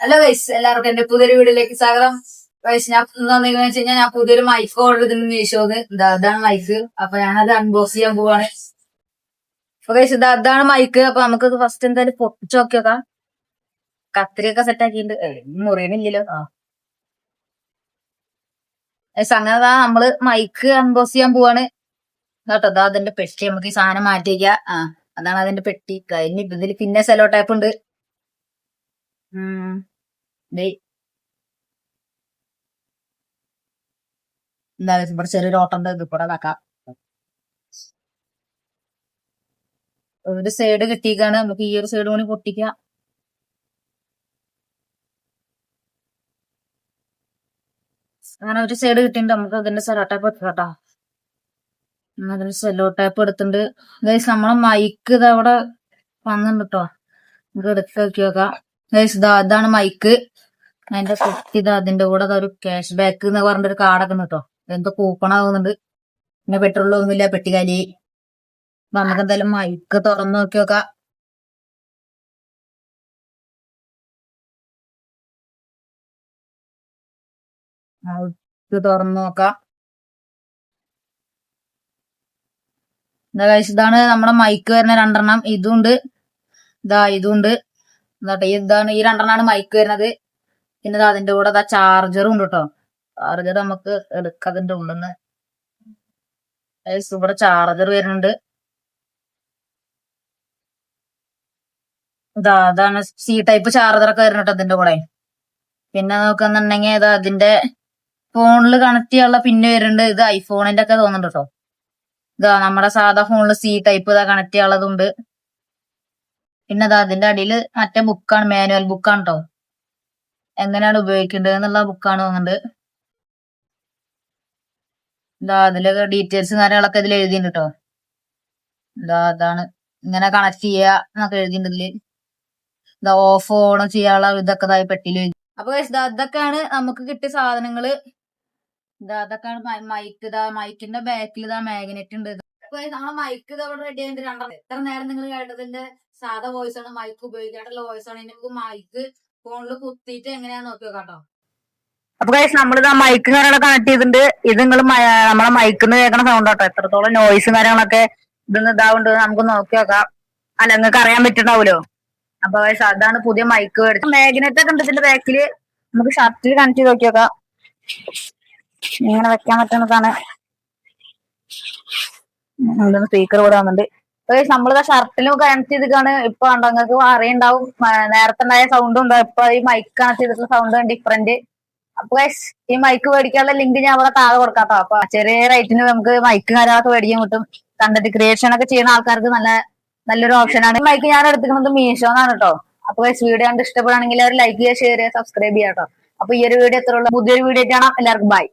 Hello guys, എല്ലാവർക്കും എന്റെ പുതിയൊരു വീഡിയോയിലേക്ക് സ്വാഗതം. ഗൈസ്, ഞാൻ എന്താണെന്ന് വെച്ച് കഴിഞ്ഞാൽ ഞാൻ പുതിയൊരു മൈക്ക് ഓർഡർ ചെയ്തിട്ടുണ്ട് മീഷോന്ന്. ഇതാണ് മൈക്ക്. അപ്പൊ ഞാനത് അൺബോക്സ് ചെയ്യാൻ പോവാണ്. അപ്പൊ ഗൈസ്, അതാണ് മൈക്ക്. അപ്പൊ നമുക്ക് ഫസ്റ്റ് എന്തായാലും പൊട്ടിച്ച് നോക്കിയോക്കാം. കത്തിരിയൊക്കെ സെറ്റ് ആക്കിയിട്ടുണ്ട്. മുറിയണില്ലല്ലോ. ഗൈസ്, അങ്ങനെ നമ്മള് മൈക്ക് അൺബോക്സ് ചെയ്യാൻ പോവാണ് കേട്ടോ. അതിന്റെ പെട്ടി നമുക്ക് ഈ സാധനം മാറ്റി വയ്ക്കാം. അതാണ് അതിന്റെ പെട്ടി. കഴിഞ്ഞ് ഇതിൽ പിന്നെ സെലോ ടൈപ്പ് ഉണ്ട്. എന്താ ഇവിടെ ചെറിയൊരു ഓട്ടം ഇത് കൂടെ ഇതാക്കാം. ഒരു സൈഡ് കിട്ടിയിക്കാണ്. നമുക്ക് ഈ ഒരു സൈഡ് കൂടി പൊട്ടിക്കാം. അങ്ങനെ ഒരു സൈഡ് കിട്ടിയിട്ടുണ്ട്. നമുക്ക് അതിന്റെ സെലോ ടൈപ്പ് എടുക്കാം. അതിന് സെലോ ടൈപ്പ് എടുത്തിട്ടുണ്ട്. ഗൈസ്, നമ്മളെ മൈക്ക് ഇത് അവിടെ വന്നിട്ടുണ്ട് കേട്ടോ. നമുക്ക് എടുത്ത് നോക്കി നോക്കാം. ഗൈസ്, അതാണ് മൈക്ക്. അതിന്റെ പെട്ടി അതിന്റെ കൂടെ ഒരു ക്യാഷ് ബാക്ക് എന്ന് പറഞ്ഞൊരു കാർഡൊക്കെ ഉണ്ട് കേട്ടോ. എന്തോ കൂപ്പൺ ആവുന്നുണ്ട്. പിന്നെ പെട്രോൾ ഒന്നുമില്ല, പെട്ടി കാലി. നമുക്ക് എന്തായാലും മൈക്ക് തുറന്നു നോക്കി നോക്കാം. മൈക്ക് തുറന്നു നോക്കാം. എന്താ കഴിച്ച് ഇതാണ് നമ്മുടെ മൈക്ക് വരുന്ന രണ്ടെണ്ണം. ഇതുണ്ട്, ഇതുണ്ട്. ഇതാണ് ഈ രണ്ടെണ്ണാണ് മൈക്ക് വരുന്നത്. പിന്നെ അതിന്റെ കൂടെ ചാർജറും ഉണ്ട് കേട്ടോ. ചാർജർ നമുക്ക് എടുക്കാം അതിന്റെ ഉള്ളിന്ന്. ഇവിടെ ചാർജർ വരുന്നുണ്ട്. അതാണ് സി ടൈപ്പ് ചാർജറൊക്കെ വരുന്നുണ്ട് അതിന്റെ കൂടെ. പിന്നെ നോക്കുന്നുണ്ടെങ്കിൽ അതിന്റെ ഫോണിൽ കണക്ട് ചെയ്യാനുള്ള പിന്നെ വരുന്നുണ്ട്. ഇത് ഐഫോണിന്റെ ഒക്കെ തോന്നുന്നുണ്ട് കേട്ടോ. നമ്മുടെ സാധാ ഫോണിൽ സി ടൈപ്പ് കണക്ട് ചെയ്യാനുള്ളതുണ്ട്. പിന്നെ അതിന്റെ അടിയിൽ മറ്റേ ബുക്കാണ്, മാനുവൽ ബുക്കാണ് കേട്ടോ. എങ്ങനെയാണ് ഉപയോഗിക്കേണ്ടത് എന്നുള്ള ബുക്കാണ് തോന്നുന്നുണ്ട്. അതിലൊക്കെ ഡീറ്റെയിൽസ് കാര്യങ്ങളൊക്കെ ഇതിൽ എഴുതിയിട്ടുണ്ട് കേട്ടോ. അതാണ് ഇങ്ങനെ കണക്ട് ചെയ്യുക എന്നൊക്കെ എഴുതിയിട്ടുണ്ട് ഇതില്. ഓഫ് ഓൺ ചെയ്യാനുള്ള ഇതൊക്കെ പെട്ടിയിൽ എഴുതി. അപ്പൊ ഇതൊക്കെയാണ് നമുക്ക് കിട്ടിയ സാധനങ്ങള്. അതൊക്കെയാണ് മൈക്ക്. മൈക്കിന്റെ ബാക്കിൽ മാഗ്നറ്റ് ഉണ്ട്. നമ്മളെ മൈക്ക് അവിടെ റെഡി ആയിട്ട് രണ്ടെണ്ണം. എത്ര നേരം നിങ്ങൾ കേട്ടതിന്റെ സാധാ വോയിസ് ആണ്, മൈക്ക് ഉപയോഗിക്കാനുള്ള വോയിസ് ആണ്. നമുക്ക് മൈക്ക് ഫോണിൽ കുത്തിയിട്ട് എങ്ങനെയാന്ന് നോക്കി നോക്കാട്ടോ. അപ്പൊ നമ്മളിത് മൈക്ക് കാര്യങ്ങളൊക്കെ കണക്ട് ചെയ്തിട്ടുണ്ട്. ഇത് നിങ്ങൾ നമ്മളെ മൈക്കിന്ന് കേൾക്കണ സൗണ്ട് കേട്ടോ. എത്രത്തോളം നോയിസും കാര്യങ്ങളൊക്കെ ഇതൊന്നും ഇതാവുണ്ട് നമുക്ക് നോക്കി നോക്കാം. അല്ല, നിങ്ങൾക്ക് അറിയാൻ പറ്റുണ്ടാവുമല്ലോ. അപ്പൊ അതാണ് പുതിയ മൈക്ക് മേടിച്ചത്. മാഗ്നറ്റ് ഒക്കെ ഉണ്ട് ഇതിന്റെ ബാക്കില്. നമുക്ക് ഷർട്ടിൽ കണക്ട് ചെയ്ത് നോക്കി നോക്കാം. ഇങ്ങനെ വെക്കാൻ പറ്റുന്നതാണ്. സ്പീക്കർ കൂടെ വന്നിട്ടുണ്ട്. നമ്മളിത് ഷർട്ടിലും കണക്ട് ചെയ്തിട്ടാണ്. ഇപ്പൊ നിങ്ങൾക്ക് അറിയുണ്ടാവും, നേരത്തെ ഉണ്ടായ സൗണ്ടും ഉണ്ടാവും. ഇപ്പൊ ഈ മൈക്ക് കണക്ട് ചെയ്തിട്ടുള്ള സൗണ്ട് ഡിഫറന്റ്. അപ്പൊ ഈ മൈക്ക് മേടിക്കാനുള്ള ലിങ്ക് ഞാൻ അവിടെ താഴെ കൊടുക്കാട്ടോ. അപ്പൊ ചെറിയ റേറ്റിന് നമുക്ക് മൈക്ക് കാര്യങ്ങളൊക്കെ മേടിക്കാൻ കിട്ടും. കണ്ടന്റ് ക്രിയേഷൻ ഒക്കെ ചെയ്യുന്ന ആൾക്കാർക്ക് നല്ലൊരു ഓപ്ഷനാണ്. മൈക്ക് ഞാൻ എടുത്തിരിക്കുന്നത് മീഷോന്നാണ് കേട്ടോ. അപ്പൊ വീഡിയോ കണ്ട് ഇഷ്ടപ്പെടുകയാണെങ്കിൽ ലൈക്ക് ചെയ്യുക, ഷെയർ ചെയ്യുക, സബ്സ്ക്രൈബ് ചെയ്യാം കേട്ടോ. അപ്പൊ ഈ ഒരു വീഡിയോ എത്ര ഉള്ള പുതിയൊരു വീഡിയോ കാണാം. എല്ലാവർക്കും ബൈ.